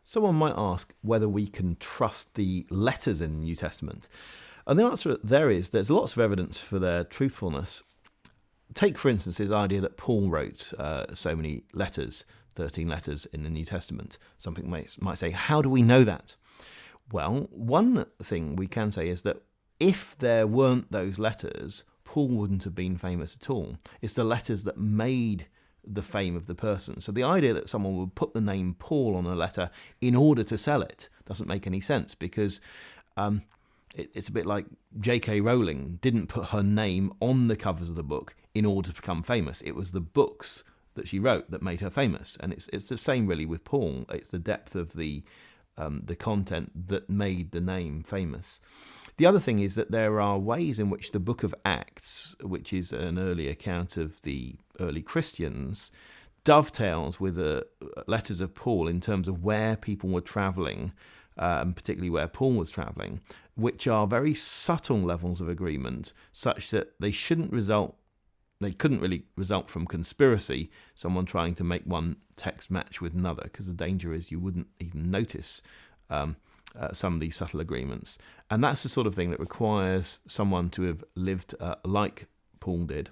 Someone might ask whether we can trust the letters in the New Testament. And the answer there is there's lots of evidence for their truthfulness. Take, for instance, his idea that Paul wrote so many letters, 13 letters in the New Testament. Some people might say, how do we know that? Well, one thing we can say is that if there weren't those letters, Paul wouldn't have been famous at all. It's the letters that made the fame of the person. So the idea that someone would put the name Paul on a letter in order to sell it doesn't make any sense, because it's a bit like J.K. Rowling didn't put her name on the covers of the book in order to become famous. It was the books that she wrote that made her famous. And it's the same really with Paul. It's the depth of the content that made the name famous. The other thing is that there are ways in which the book of Acts, which is an early account of the early Christians, dovetails with the letters of Paul in terms of where people were travelling, and particularly where Paul was travelling, which are very subtle levels of agreement, such that they couldn't really result from conspiracy, someone trying to make one text match with another, because the danger is you wouldn't even notice some of these subtle agreements. And that's the sort of thing that requires someone to have lived like Paul did.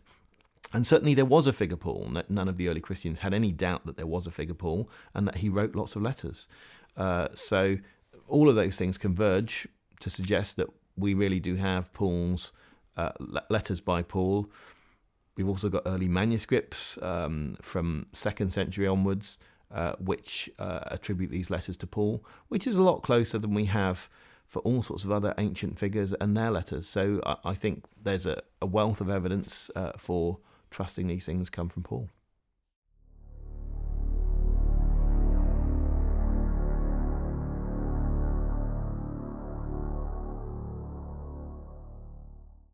And certainly there was a figure Paul, and that none of the early Christians had any doubt that there was a figure Paul, and that he wrote lots of letters. So all of those things converge to suggest that we really do have Paul's letters by Paul. We've also got early manuscripts from 2nd century onwards, which attribute these letters to Paul, which is a lot closer than we have for all sorts of other ancient figures and their letters. So I think there's a wealth of evidence for trusting these things come from Paul.